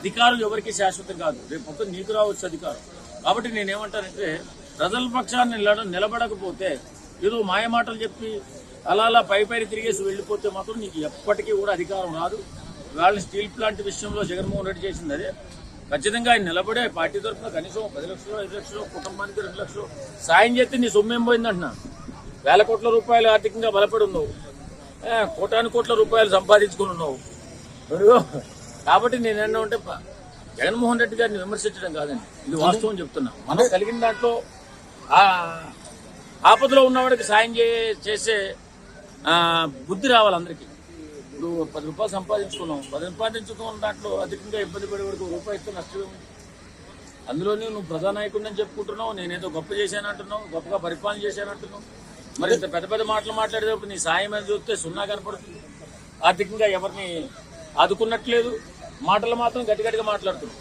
అధికారం ఎవరికి శాశ్వతం కాదు, రేపు మొత్తం నీకు రావచ్చు అధికారం. కాబట్టి నేనేమంటానంటే ప్రజల పక్షాన్ని నిలబడకపోతే ఏదో మాయమాటలు చెప్పి అలా పై తిరిగేసి వెళ్ళిపోతే మాత్రం నీకు ఎప్పటికీ కూడా అధికారం రాదు. వాళ్ళని స్టీల్ ప్లాంట్ విషయంలో జగన్మోహన్ రెడ్డి చేసింది అదే. ఖచ్చితంగా ఆయన నిలబడే పార్టీ తరఫున కనీసం 10 లక్షలు 5 లక్షలు కుటుంబానికి 2 లక్షలు సాయం చేస్తే నీ సొమ్మేం పోయిందంటున్నా. వేల కోట్ల రూపాయలు ఆర్థికంగా బలపడి ఉన్నావు, కోటాను కోట్ల రూపాయలు సంపాదించుకుని ఉన్నావు. కాబట్టి నేనేమన్నా ఉంటే జగన్మోహన్ రెడ్డి గారిని విమర్శించడం కాదండి, ఇది వాస్తవం చెప్తున్నా. మనం కలిగిన దాంట్లో ఆపదలో ఉన్నవాడికి సాయం చేసే బుద్ధి రావాలి అందరికీ. ఇప్పుడు 10 రూపాయలు సంపాదించుకున్నావు, 10 సంపాదించుకున్న దాంట్లో అధికంగా ఇబ్బంది పడేవాడికి ₹1 ఇస్తే నష్టమే. అందులోనే నువ్వు ప్రధానాయకుడిని చెప్పుకుంటున్నావు, నేనేదో గొప్ప చేశానంటున్నావు, గొప్పగా పరిపాలన చేశానంటున్నావు. మరి ఇంత పెద్ద మాటలు మాట్లాడేటప్పుడు నీ సాయం అని చూస్తే సున్నా కనపడుతుంది. ఆర్థికంగా ఎవరిని ఆదుకున్నట్లేదు, మాటలు మాత్రం గట్టిగా మాట్లాడుతున్నావు.